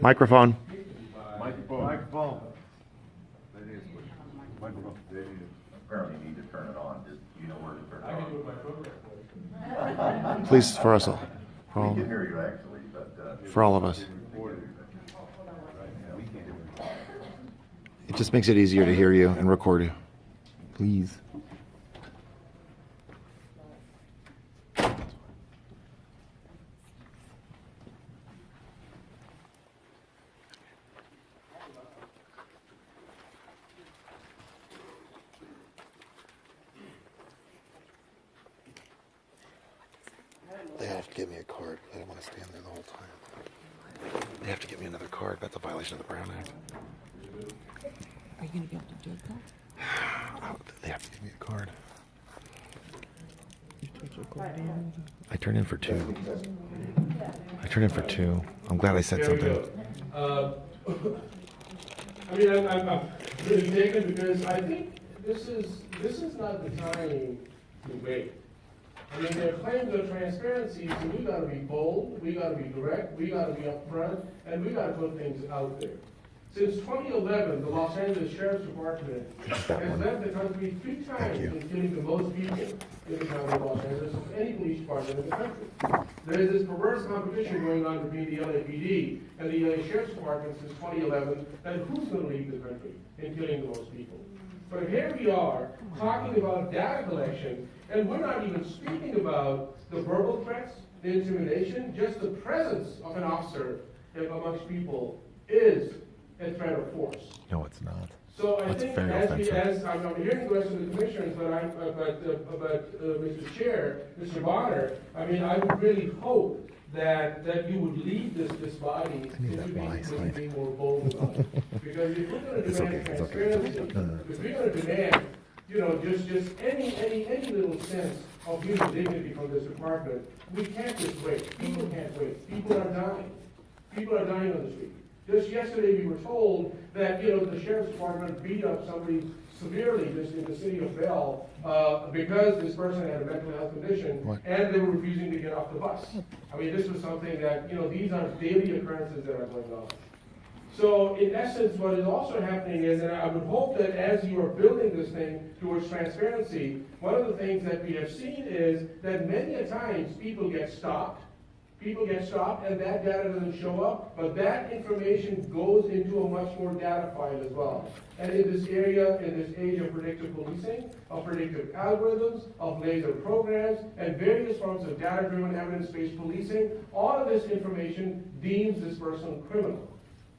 Microphone. Microphone. Apparently need to turn it on. Just, you know where to turn it on. Please, for us all. For We all, can hear you actually, but, for all of us. It just makes it easier to hear you and record you. Please. They have to give me a card. I don't want to stand there the whole time. They have to give me another card. That's a violation of the Brown Act. Are you going to be able to do it though? They have to give me a card. You took your card in. I turned in for two. I'm glad I said something. I mean, I'm really taken because I think this is not the time to wait. I mean, there are claims of transparency, so we gotta be bold, we gotta be direct, we gotta be upfront, and we gotta put things out there. Since 2011, the Los Angeles Sheriff's Department has led the country 3 times in killing the most people in the county of Los Angeles of any police department in the country. There is this perverse competition going on between the LAPD and the LA Sheriff's Department since 2011, and who's going to lead the country in killing the most people? But here we are talking about data collection, and we're not even speaking about the verbal threats, the intimidation, just the presence of an officer amongst people is a threat of force. No, it's not. So I That's think very offensive. I'm hearing the rest of the commissioners, but Mr. Chair, Mr. Bonner, I mean, I would really hope that you would lead this body to be more bold about it. Because if we're going to demand transparency, if we're going to demand, you know, just any little sense of human dignity from this department, we can't just wait. People can't wait. People are dying. People are dying on the street. Just yesterday, we were told that, you know, the sheriff's department beat up somebody severely just in the city of Bell because this person had a mental health condition and they were refusing to get off the bus. I mean, this was something that, you know, these are daily occurrences that are going on. So in essence, what is also happening is, and I would hope that as you are building this thing towards transparency, one of the things that we have seen is that many a times people get stopped, and that data doesn't show up, but that information goes into a much more data file as well. And in this area, in this age of predictive policing, of predictive algorithms, of laser programs, and various forms of data-driven evidence-based policing, all of this information deems this person criminal.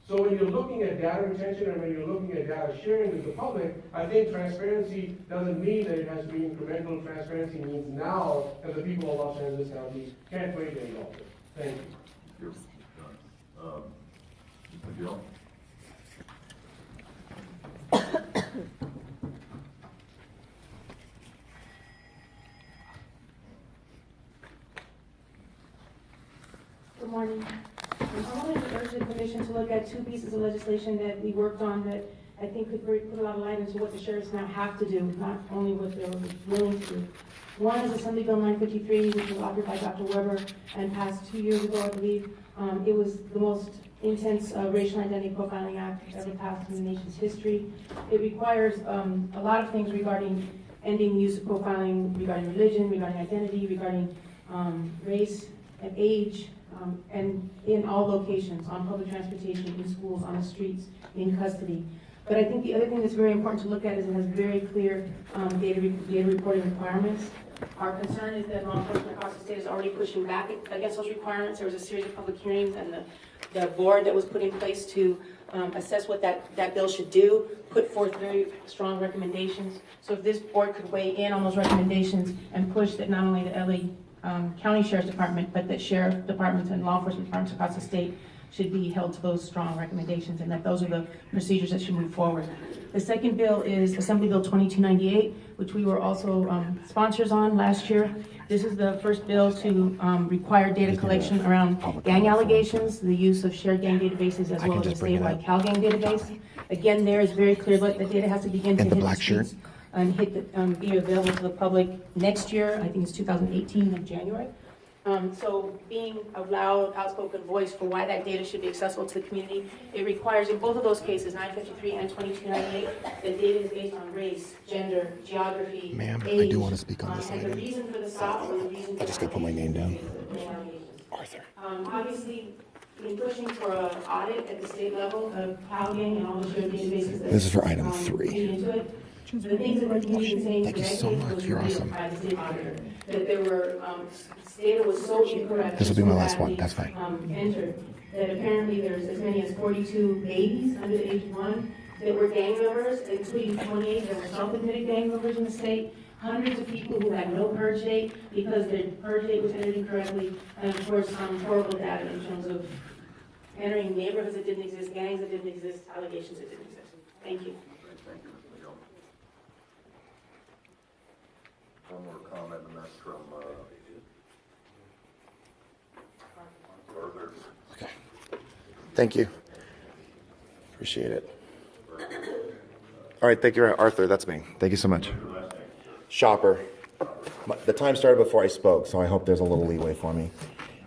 So when you're looking at data retention and when you're looking at data sharing with the public, I think transparency doesn't mean that it has to be incremental. Transparency means now, and the people of Los Angeles County can't wait any longer. Thank you. Mr. Gill? Good morning. I wanted to urge the commission to look at 2 pieces of legislation that we worked on that I think could put a lot of light into what the sheriffs now have to do, not only what they're willing to do. One is Assembly Bill 953, which was authored by Dr. Weber and passed 2 years ago, I believe. It was the most intense racial identity profiling act ever passed in the nation's history. It requires a lot of things regarding ending the use of profiling, regarding religion, regarding identity, regarding race and age, and in all locations, on public transportation, in schools, on the streets, in custody. But I think the other thing that's very important to look at is it has very clear data reporting requirements. Our concern is that law enforcement across the state is already pushing back against those requirements. There was a series of public hearings, and the board that was put in place to assess what that bill should do put forth very strong recommendations. So if this board could weigh in on those recommendations and push that not only the LA County Sheriff's Department, but that sheriff departments and law enforcement departments across the state should be held to those strong recommendations, and that those are the procedures that should move forward. The second bill is Assembly Bill 2298, which we were also sponsors on last year. This is the first bill to require data collection around gang allegations, the use of shared gang databases, as well as the statewide CalGang database. Again, there is very clear that the data has to begin to hit the streets and be available to the public next year. I think it's 2018 of January. So being a loud, outspoken voice for why that data should be accessible to the community, it requires in both of those cases, 953 and 2298, that data is based on race, gender, geography, Ma'am, I age. do want to speak on this And the item. reason for the stop or the reason for I just gotta put my name down. allegations. Arthur. Obviously, in pushing for an audit at the state level of housing and all the shared databases that. This is for item 3. Lead into it. The things that the community was saying for Thank you so decades much. was You're revealed awesome. by the state auditor. That there were, data was so incorrect. This will be and my so last one. badly, That's fine. Entered, that apparently there's as many as 42 babies under the age of 1 that were gang members, including 28 that were self-admitted gang members in the state. Hundreds of people who had no purge date because their purge date was entered incorrectly, and of course, horrible data in terms of entering neighborhoods that didn't exist, gangs that didn't exist, allegations that didn't exist. Thank you. Thank you, Ms. Leal. One more comment, and that's from, Arthur. Okay. Thank you. Appreciate it. All right, thank you, Arthur. That's me. Thank you so much. Shopper. The time started before I spoke, so I hope there's a little leeway for me.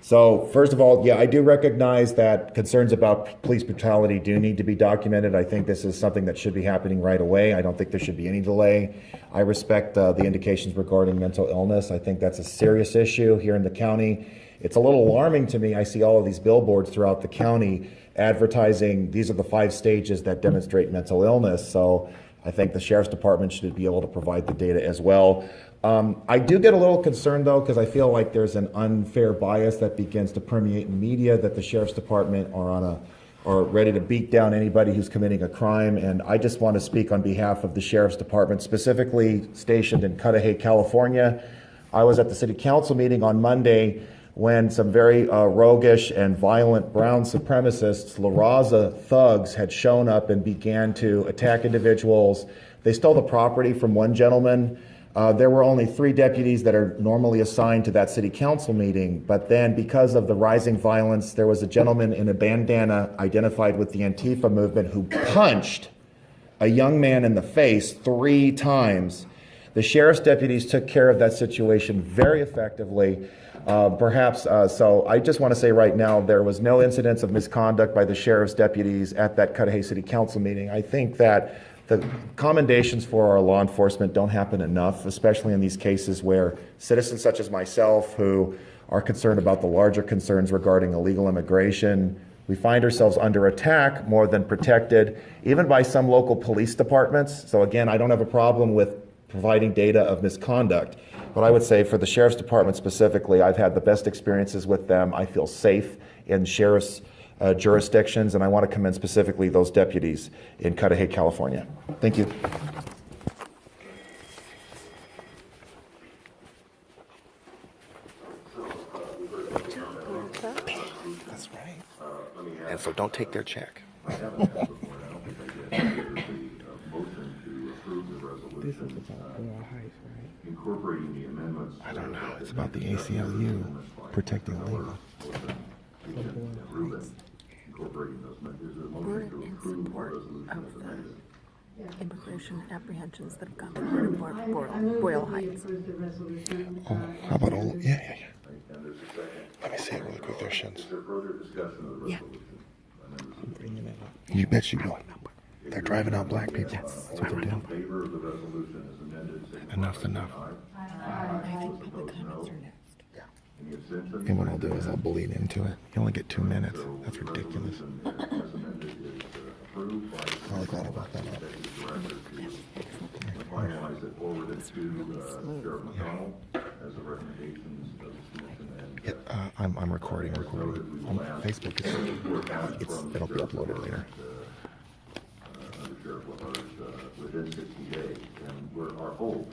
So, first of all, yeah, I do recognize that concerns about police brutality do need to be documented. I think this is something that should be happening right away. I don't think there should be any delay. I respect the indications regarding mental illness. I think that's a serious issue here in the county. It's a little alarming to me. I see all of these billboards throughout the county advertising these are the 5 stages that demonstrate mental illness. So I think the sheriff's department should be able to provide the data as well. I do get a little concerned though, because I feel like there's an unfair bias that begins to permeate in media that the sheriff's department are ready to beat down anybody who's committing a crime. And I just want to speak on behalf of the sheriff's department, specifically stationed in Cudahy, California. I was at the city council meeting on Monday when some very roguish and violent brown supremacists, La Raza thugs, had shown up and began to attack individuals. They stole the property from one gentleman. There were only 3 deputies that are normally assigned to that city council meeting, but then because of the rising violence, there was a gentleman in a bandana identified with the Antifa movement who punched a young man in the face 3 times. The sheriff's deputies took care of that situation very effectively. So I just want to say right now, there was no incidents of misconduct by the sheriff's deputies at that Cudahy City Council meeting. I think that the commendations for our law enforcement don't happen enough, especially in these cases where citizens such as myself who are concerned about the larger concerns regarding illegal immigration, we find ourselves under attack more than protected, even by some local police departments. So again, I don't have a problem with providing data of misconduct. But I would say for the sheriff's department specifically, I've had the best experiences with them. I feel safe in sheriff's jurisdictions, and I want to commend specifically those deputies in Cudahy, California. Thank you. That's right. And so don't take their check. I haven't had before, I don't think I did. There's a motion to approve the resolution, incorporating the amendments. I don't know. It's about the ACLU protecting labor. Incorporating those amendments. Is there a We're motion to in approve the support resolution of as amended? the immigration apprehensions that have gone through Boyle Heights. Oh, how about all? Yeah. And there's a second. Let me see it really quick. There, Shins. Is there further discussion of the Yeah. resolution? You bet you will. They're driving out black people. That's what they're All those in doing. favor of the resolution as amended, say aye. Enough's enough. I think public comments are next. Any abstentions? And what I'll do is I'll bleed into it. You only get 2 minutes. That's The ridiculous. resolution as amended is approved by the I like all about that. executive director to finalize it forwarded to Sheriff McDonnell as the recommendations of the commission and Yeah, I'm recording. On Facebook, it'll be uploaded later. under Sheriff Lamar's within 60 days. And our goal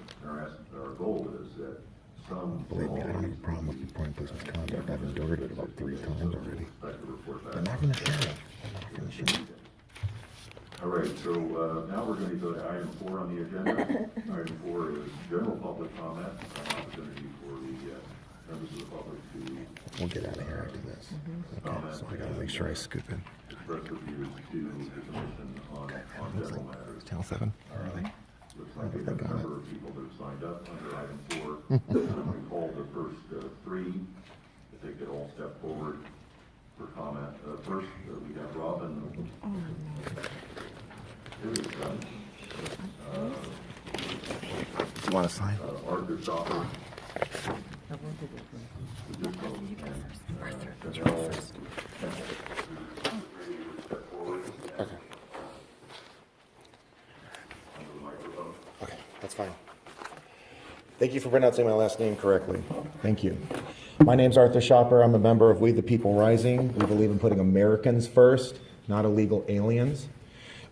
is that some. Believe me, I don't have a problem with reporting police misconduct. I've endured it about 3 times already. They're not going to share it. They're not going to share it. All right, so now we're going to go to item 4 on the agenda. Item 4 is general public comment, an opportunity for the members of the public to We'll get out of here after this. Okay, so I got to make sure I scoop in. express their views to the commission on Looks general like matters. it's Channel 7. Really? Looks like we have a number of people that have signed up under item 4. We called the first 3 first, we got Robin. Here we go. You want to sign? Arthur Chopper. Okay, that's fine. Thank you for pronouncing my last name correctly. Thank you. My name's Arthur Shopper. I'm a member of We the People Rising. We believe in putting Americans first, not illegal aliens.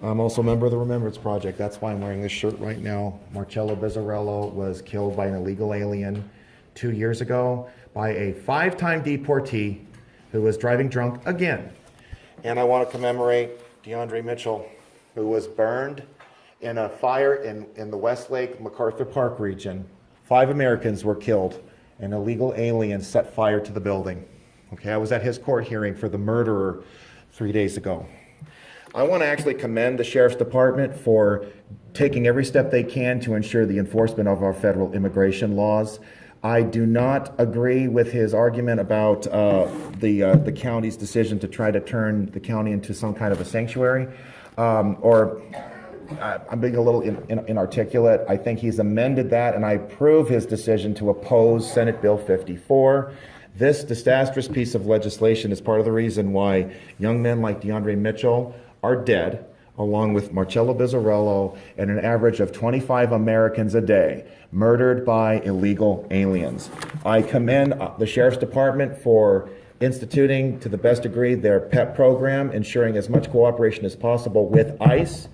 I'm also a member of the Remembrance Project. That's why I'm wearing this shirt right now. Marcello Bizzarello was killed by an illegal alien 2 years ago by a 5-time deportee who was driving drunk again. And I want to commemorate DeAndre Mitchell, who was burned in a fire in the Westlake MacArthur Park region. 5 Americans were killed. An illegal alien set fire to the building. Okay, I was at his court hearing for the murderer 3 days ago. I want to actually commend the Sheriff's Department for taking every step they can to ensure the enforcement of our federal immigration laws. I do not agree with his argument about the county's decision to try to turn the county into some kind of a sanctuary, I'm being a little inarticulate. I think he's amended that, and I approve his decision to oppose Senate Bill 54. This disastrous piece of legislation is part of the reason why young men like DeAndre Mitchell are dead, along with Marcello Bizzarello, and an average of 25 Americans a day murdered by illegal aliens. I commend the Sheriff's Department for instituting, to the best degree, their PEP program, ensuring as much cooperation as possible with ICE.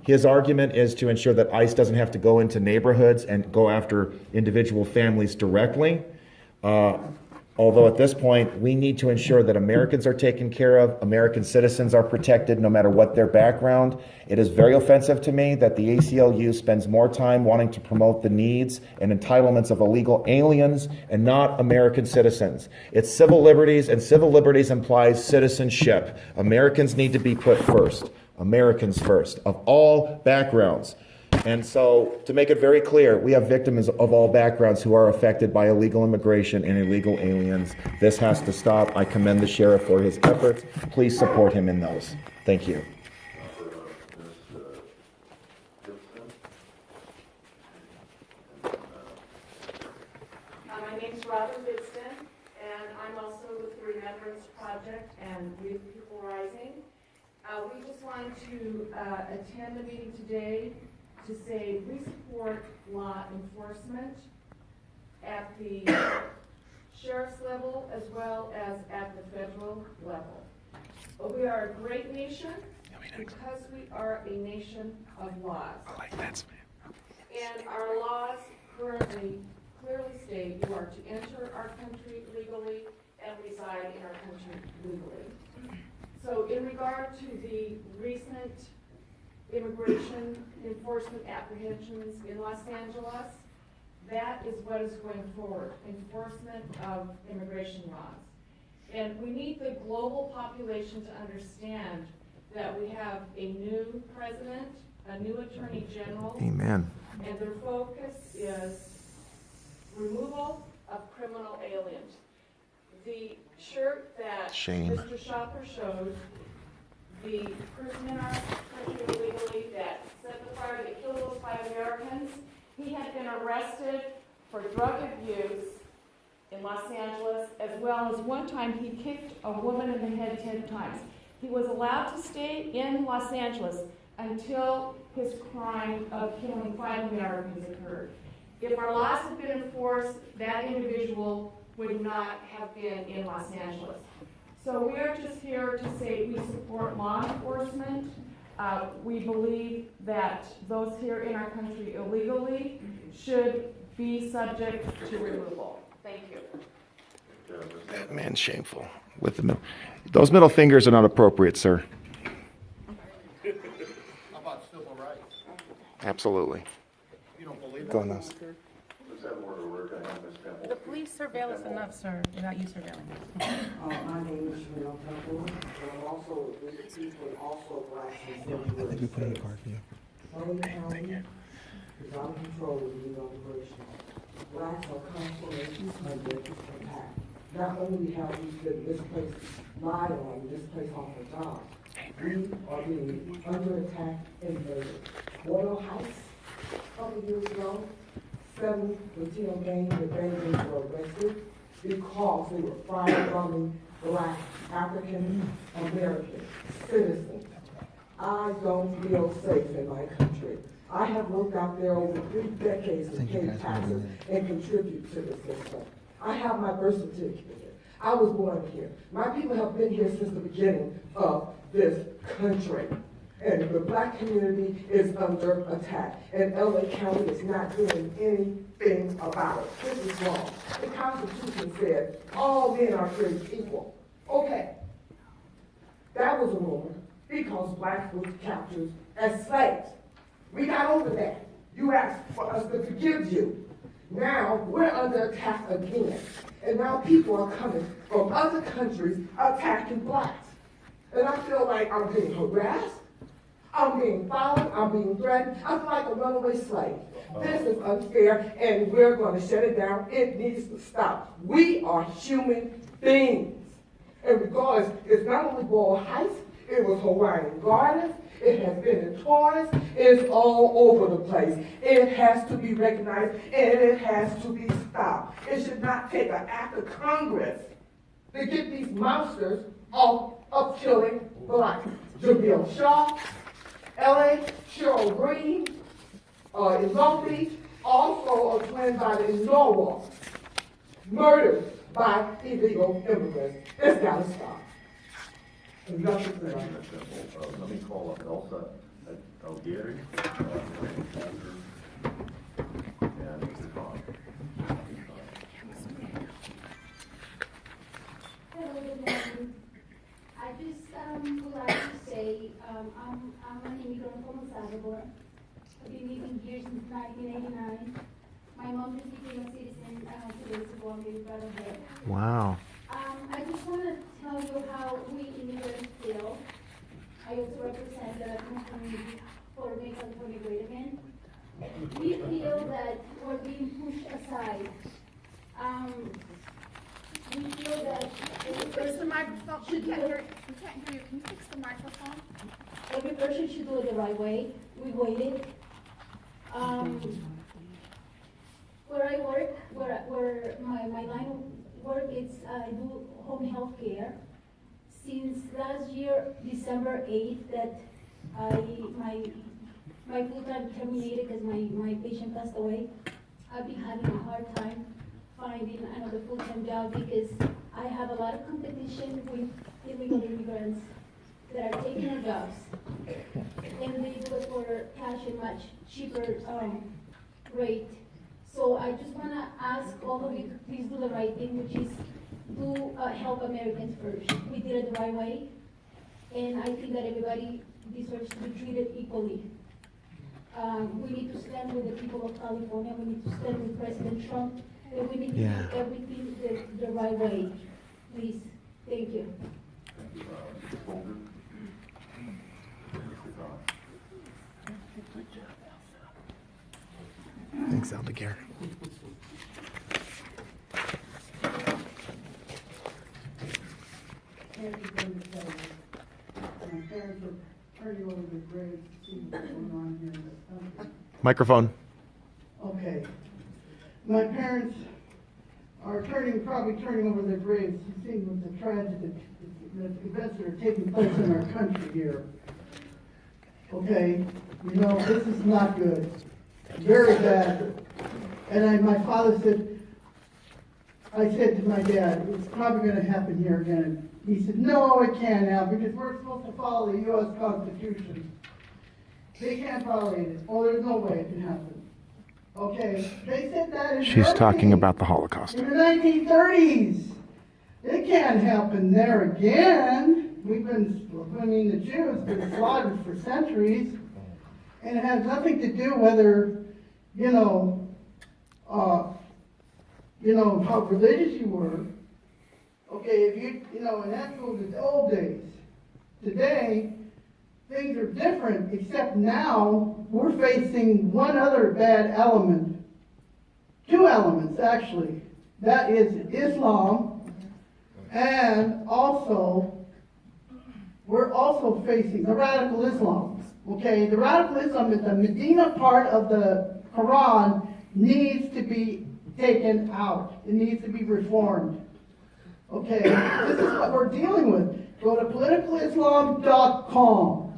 His argument is to ensure that ICE doesn't have to go into neighborhoods and go after individual families directly. Although at this point, we need to ensure that Americans are taken care of, American citizens are protected no matter what their background. It is very offensive to me that the ACLU spends more time wanting to promote the needs and entitlements of illegal aliens and not American citizens. It's civil liberties, and civil liberties implies citizenship. Americans need to be put first. Americans first, of all backgrounds. And so, to make it very clear, we have victims of all backgrounds who are affected by illegal immigration and illegal aliens. This has to stop. I commend the sheriff for his efforts. Please support him in those. Thank you. My name's Robin Bitston, and I'm also with the Remembrance Project and We the People Rising. We just wanted to attend the meeting today to say we support law enforcement at the sheriff's level as well as at the federal level. We are a great nation because we are a nation of laws. And our laws currently clearly state you are to enter our country legally and reside in our country legally. So in regard to the recent immigration enforcement apprehensions in Los Angeles, that is what is going forward, enforcement of immigration laws. And we need the global population to understand that we have a new president, a new attorney general. Amen. And their focus is removal of criminal aliens. The shirt that Mr. Shopper showed, the person in our country illegally that set the fire that killed those 5 Americans, he had been arrested for drug abuse in Los Angeles, as well as one time he kicked a woman in the head 10 times. He was allowed to stay in Los Angeles until his crime of killing 5 Americans occurred. If our laws had been enforced, that individual would not have been in Los Angeles. So we are just here to say we support law enforcement. We believe that those here in our country illegally should be subject to removal. Thank you. That man's shameful. With the those middle fingers are not appropriate, sir. How about civil rights? Absolutely. You don't believe Go that? nuts. Let's have more to work on Ms. Campbell. The police surveil us enough, sir, without you surveilling us. My name is Chanel Temple, and I'm also with the people, also blacks and civil. I think we put in the card for you. Southern County is out of control with illegal immigration. Blacks are constantly under attack. not only have we been misplaced, lied on, misplaced off our jobs, we are being under attack and murdered. Royal Heights, a couple years ago, 7 Latino gangs and gangs were arrested because they were firebombing Black African American citizens. I don't feel safe in my country. I have worked out there over 3 decades to pay taxes and contribute to the system. I have my birth certificate. I was born here. My people have been here since the beginning of this country. And the Black community is under attack. And LA County is not doing anything about it. This is wrong. The Constitution said all men are created equal. Okay. That was a rumor because Blacks were captured as slaves. We got over that. You asked for us to forgive you. Now we're under attack again. And now people are coming from other countries attacking Blacks. And I feel like I'm being harassed, I'm being followed, I'm being threatened. I feel like a runaway slave. This is unfair and we're going to shut it down. It needs to stop. We are human beings. And regardless, it's not only Boyle Heights, it was Hawaiian Gardens, it has been in Torrance, it's all over the place. It has to be recognized and it has to be stopped. It should not take an act of Congress to get these monsters off of killing Blacks. Jamil Shaw, LA, Cheryl Green, in Long Beach, also a twin by in Norwalk, murdered by illegal immigrants. It's gotta stop. And that's the thing. Let me call up Elsa Algieri, and Mr. Khan. Hello, good morning. I just would like to say I'm an immigrant from El Salvador. I've been living here since 1989. My mom just became a citizen 2 days ago. I'm very proud of her. Wow. I just want to tell you how we immigrants feel. I also represent the Latino community for Make California Great Again. We feel that we're being pushed aside. We feel that Fix the microphone. We can't hear you. Can you fix the microphone? every person should do it the right way. We waited. Where I work, where my line of work is, I do home health care. Since last year, December 8th, that my full-time terminated because my patient passed away. I've been having a hard time finding another full-time job because I have a lot of competition with illegal immigrants that are taking our jobs. And they do it for cash and much cheaper rate. So I just want to ask all of you to please do the right thing, which is to help Americans first. We did it the right way, and I think that everybody deserves to be treated equally. We need to stand with the people of California. We need to stand with President Trump, and we need to do everything the right way. Please, thank you. Thank you, Mr. Folger. Mr. Khan. Thanks, Aldegar. My parents are turning over the graves to see what's going on here in this country. Microphone. Okay. My parents are probably turning over their graves to see what the tragedy, the events that are taking place in our country here. Okay, you know, this is not good. Very bad. And my father said, I said to my dad, it's probably going to happen here again. He said, no, it can't happen because we're supposed to follow the U.S. Constitution. They can't violate it. Oh, there's no way it can happen. Okay, they said that in She's Germany talking about the Holocaust. in the 1930s. It can't happen there again. The Jews been slaughtered for centuries. And it has nothing to do whether, how religious you were. Okay, if and that goes to the old days. Today, things are different, except now we're facing one other bad element. 2 elements, actually. That is Islam And also, we're also facing the radical Islam. Okay, the radical Islam is the Medina part of the Quran needs to be taken out. It needs to be reformed. Okay, this is what we're dealing with. Go to politicalislam.com.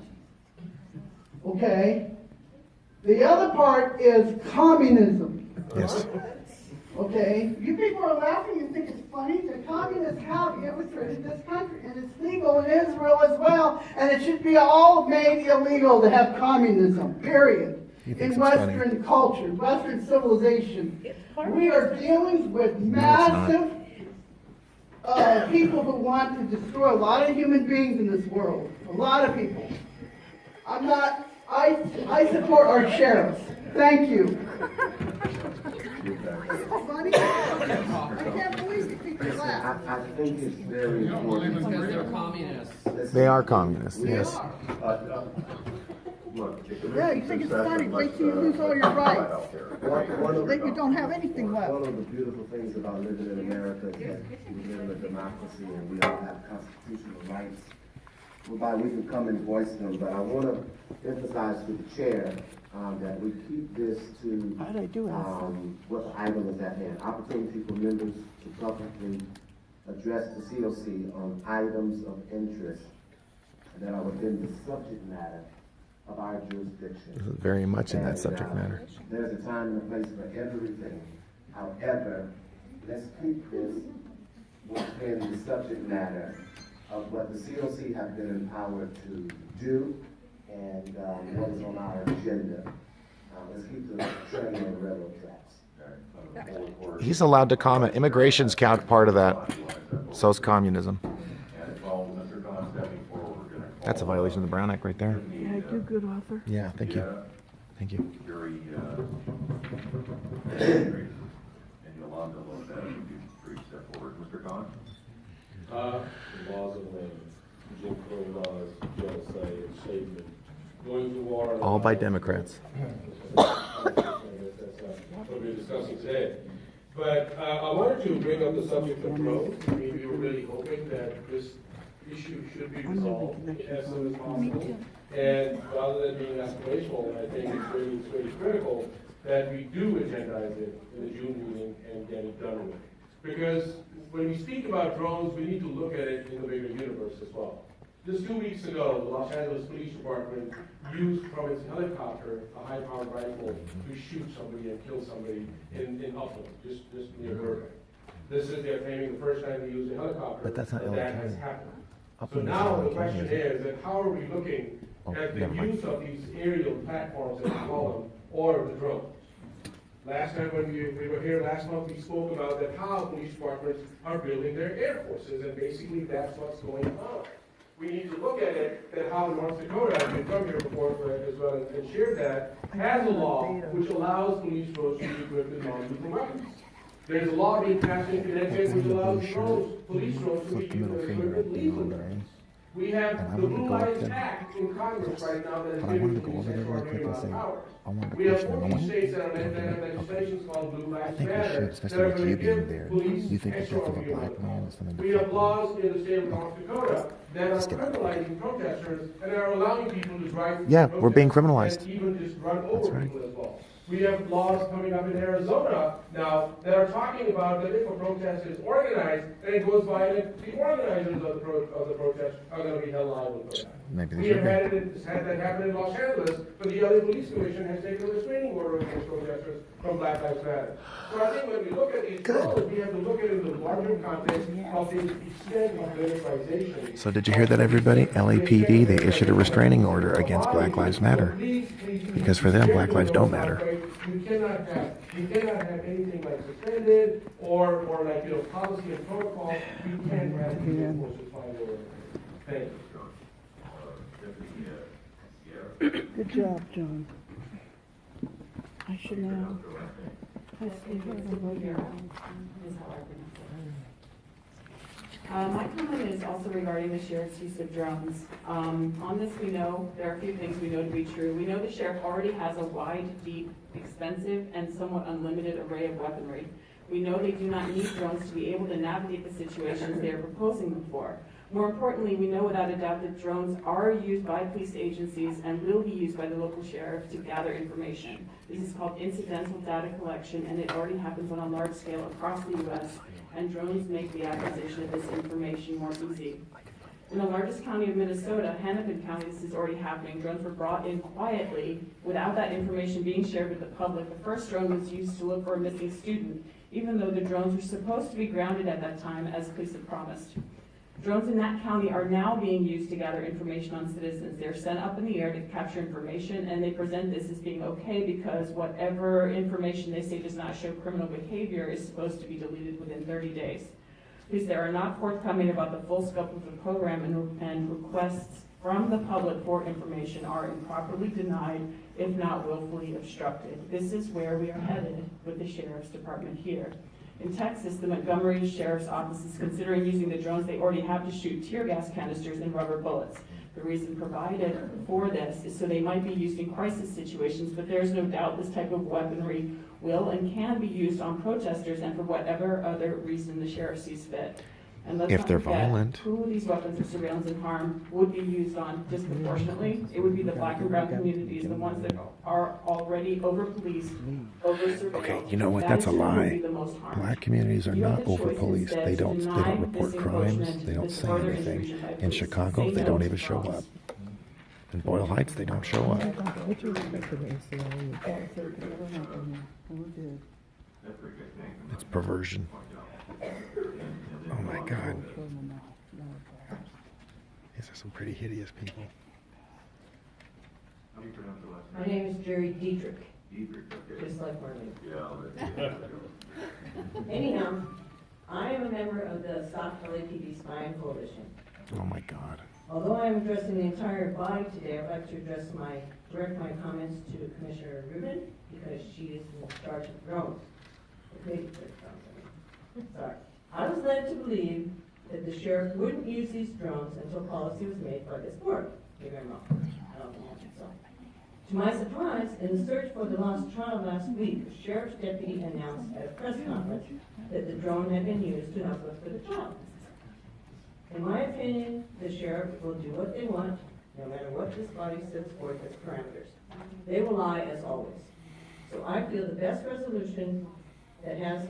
Okay, the other part is communism. Yes. Okay, you people are laughing, you think it's funny. The communists have infiltrated this country, and it's legal in Israel as well, and it should be all made illegal to have communism, period. In Western culture, Western civilization. We are dealing with massive people who want to destroy a lot of human beings in this world. A lot of people. I support our sheriffs. Thank you. Funny? I can't believe you people laugh. I think it's very important. Because they're communists. They are communists, yes. Look, Yeah, you think it's funny, wait till you lose all your rights. Then you don't have anything left. One of the beautiful things about living in America is that we live in a democracy and we all have constitutional rights whereby we can come and voice them. But I want to emphasize to the chair that we keep this to what the item is at hand. Opportunity for members to publicly address the COC on items of interest that are within the subject matter of our jurisdiction. This is very much in that subject matter. There's a time and a place for everything. However, let's keep this within the subject matter of what the COC have been empowered to do and what is on our agenda. Let's keep the train on the railroad tracks. He's allowed to comment. Immigration's count part of that. So is communism. That's a violation of the Brown Act right there. Yeah, do good, Arthur. Yeah, thank you. Thank you. Very, and Yolanda Lopez, would you please step forward, Mr. Khan? Laws of the land, Jim Crow laws, genocide, enslavement, going to war. All by Democrats. That's what we're discussing today. But I wanted to bring up the subject of drones. I mean, we were really hoping that this issue should be resolved as soon as possible. And rather than being aspirational, I think it's really critical that we do agendize it in the June meeting and get it done with. Because when we speak about drones, we need to look at it in the bigger universe as well. Just 2 weeks ago, the Los Angeles Police Department used from its helicopter a high-powered rifle to shoot somebody and kill somebody in Upland, just near Burbank. This is, they're claiming, the first time they used a helicopter, But that's not that has happened. So now the question is that how are we looking at the use of these aerial platforms, as we call them, or the drones? Last time when we were here last month, we spoke about that how police departments are building their air forces, and basically that's what's going on. We need to look at it, that how North Dakota, I've been from here before as well, and shared that, has a law which allows police drones to be equipped with non-lethal weapons. There's a law being passed in Connecticut which allows police drones to be equipped with lethal weapons. We have the Blue Lights Act in Congress right now that is giving police extraordinary amount of powers. We have 14 states that have legislation called Blue Lives Matter that are going to give police extraordinary amount of powers. We have laws in the state of North Dakota that are criminalizing protesters and are allowing people to drive. Yeah, we're being criminalized. And even just run over people as well. We have laws coming up in Arizona now that are talking about that if a protest is organized and it goes violent, the organizers of the protest are going to be held liable for that. Maybe they We should have be. had that happen in Los Angeles, but the LA Police Commission has taken a restraining order against protesters from Black Lives Matter. So I think when we look at these laws, we have to look at it in the larger context of the extent of militarization. So did you hear that, everybody? LAPD, they issued a restraining order against Black Lives Matter. Because for them, Black lives don't matter. You cannot have anything like suspended or like, policy and protocol. You can't have these enforcers find order. Thank you. Good job, John. I should know. My comment is also regarding the sheriff's use of drones. On this, we know, there are a few things we know to be true. We know the sheriff already has a wide, deep, expensive, and somewhat unlimited array of weaponry. We know they do not need drones to be able to navigate the situations they are proposing them for. More importantly, we know without a doubt that drones are used by police agencies and will be used by the local sheriff to gather information. This is called incidental data collection, and it already happens on a large scale across the U.S., and drones make the acquisition of this information more easy. In the largest county of Minnesota, Hennepin County, this is already happening. Drones were brought in quietly without that information being shared with the public. The first drone was used to look for a missing student, even though the drones were supposed to be grounded at that time, as police had promised. Drones in that county are now being used to gather information on citizens. They're sent up in the air to capture information, and they present this as being okay because whatever information they say does not show criminal behavior is supposed to be deleted within 30 days. Police there are not forthcoming about the full scope of the program, and requests from the public for information are improperly denied, if not willfully obstructed. This is where we are headed with the Sheriff's Department here. In Texas, the Montgomery Sheriff's Office is considering using the drones they already have to shoot tear gas canisters and rubber bullets. The reason provided for this is so they might be used in crisis situations, but there's no doubt this type of weaponry will and can be used on protesters and for whatever other reason the sheriff sees fit. And let's If not they're forget violent. who these weapons of surveillance and harm would be used on disproportionately. It would be the black and brown communities, the ones that are already over-policed, over-surveilled. Okay, you know what? That That's a is who would lie. be the most harmed. Black communities are You have not the choice over-policed. instead They to don't deny report this crimes. encroachment, They don't this say further anything. intrusion by In police. Chicago, Say they no don't to even show drones. up. In Boyle Heights, they don't show up. It's perversion. Oh my God. These are some pretty hideous people. How do you pronounce the last My name? name is Jerry Dietrich, Dietrich, okay. just like Marlene. Yeah, I'll let you. Anyhow, I am a member of the Stop LAPD Spying Coalition. Oh my God. Although I am addressing the entire body today, I'd like to direct my comments to Commissioner Rubin, because she is in charge of drones. Okay, sorry. I was led to believe that the sheriff wouldn't use these drones until policy was made by this board. Maybe I'm wrong. I don't think so. To my surprise, in the search for the lost child last week, the sheriff's deputy announced at a press conference that the drone had been used to help look for the child. In my opinion, the sheriff will do what they want, no matter what this body sets forth as parameters. They will lie as always. So I feel the best resolution that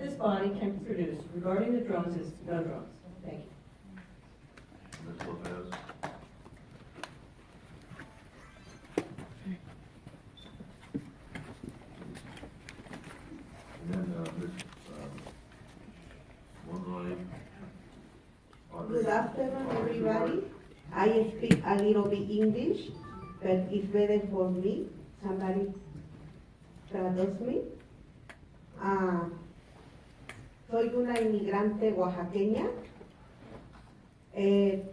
this body can produce regarding the drones is no drones. Thank you. Ms. Lopez? And then, Ms. Monroy? Good afternoon, everybody. I speak a little bit English, but it's better for me. Somebody traduce me. Soy una inmigrante oaxaqueña del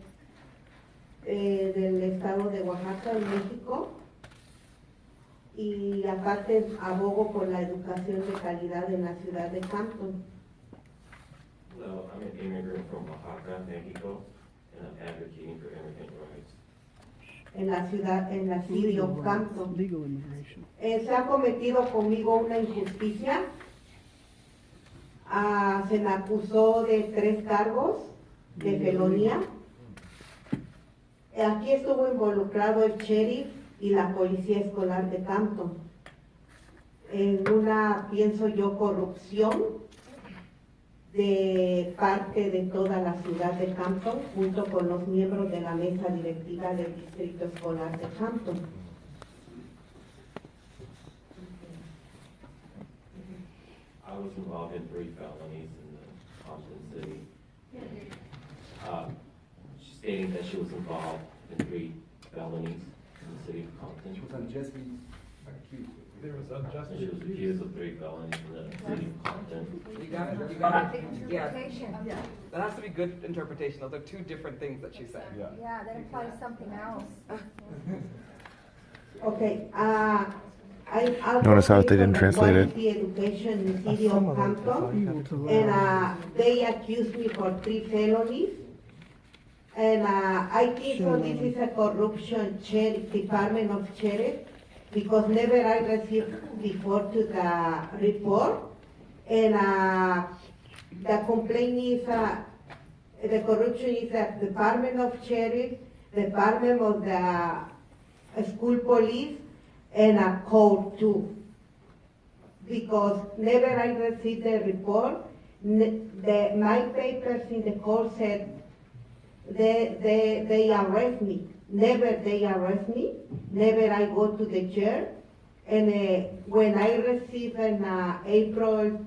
estado de Oaxaca, en México. Y aparte abogo por la educación de calidad en la ciudad de Campton. Hello, I'm an immigrant from Oaxaca, Mexico, and I'm advocating for immigrant rights. En la city of Campton. Se ha cometido conmigo una injusticia. Se me acusó de 3 cargos de felonía. Aquí estuvo involucrado el sheriff y la policía escolar de Campton en una, pienso yo, corrupción de parte de toda la ciudad de Campton, junto con los miembros de la mesa directiva del distrito escolar de Campton. I was involved in 3 felonies in the Compton city. Stating that she was involved in 3 felonies in the city of Compton. She was unjustly accused. There was unjust. She was accused of 3 felonies in the city of Compton. You got it, yeah. That has to be good interpretation. Those are 2 different things that she said. Yeah, that implies something else. Okay, Notice how they didn't translate it. The education in the city of Campton, and they accused me for 3 felonies. And I think so this is a corruption department of sheriff, because never I received before to the report, And the complaint is, the corruption is that Department of Sheriff, Department of the School Police, and a court too. Because never I received the report, my papers in the court said they arrest me. Never they arrest me, never I go to the chair. And when I received in April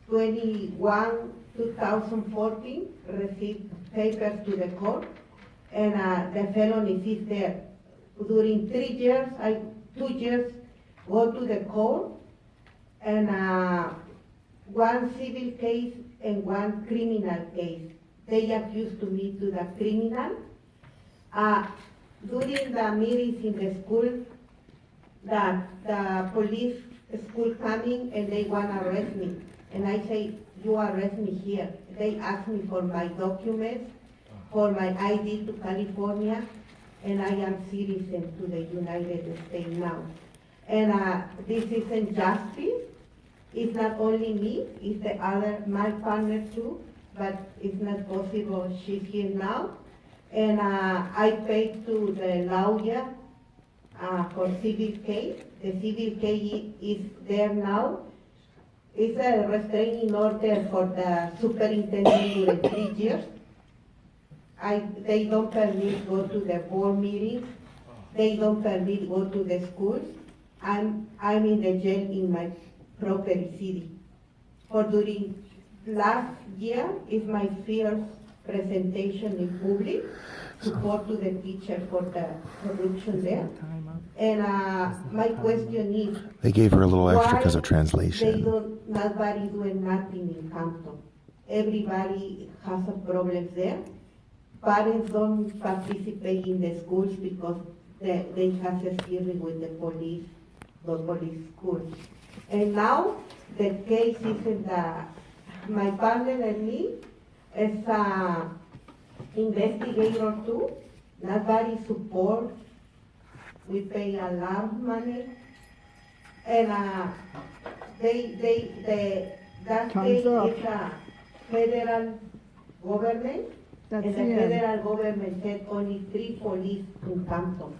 21, 2014, received papers to the court, and the felony is there. During 3 years, 2 years, go to the court, and one civil case and one criminal case. They accused to me to the criminal. During the meetings in the school, the police school coming and they want to arrest me. And I say, you arrest me here. They ask me for my documents, for my ID to California, and I am citizen to the United States now. And this is injustice. It's not only me, it's the other, my partner too, but it's not possible, she's here now. And I paid to the lawyer for civil case. The civil case is there now. It's a restraining order for the superintendent during 3 years. They don't permit go to the board meetings. They don't permit go to the schools. I'm in the jail in my property city. For during last year is my first presentation in public, support to the teacher for the corruption there. And my question is, They gave her a little extra why because of translation. nobody doing nothing in Hampton? Everybody has a problem there. Parents don't participate in the schools because they have a steering with the police schools. And now the case is in my partner and me as investigator too. Nobody support. We pay a lot of money, and that case is a federal government, and the federal government said only 3 police in Compton,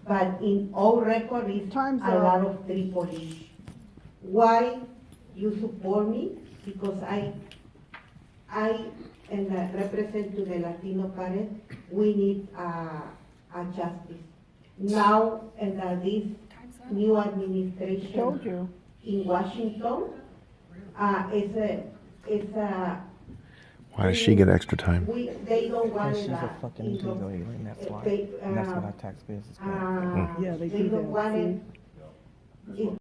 but in all record is a lot of 3 police. Why you support me? Because I and represent to the Latino parents, we need a justice. Now, and this new administration in Washington, it's a Why does she get extra time? they don't want She's a fucking ego alien, that's why. And that's what our taxpayers is they don't want it.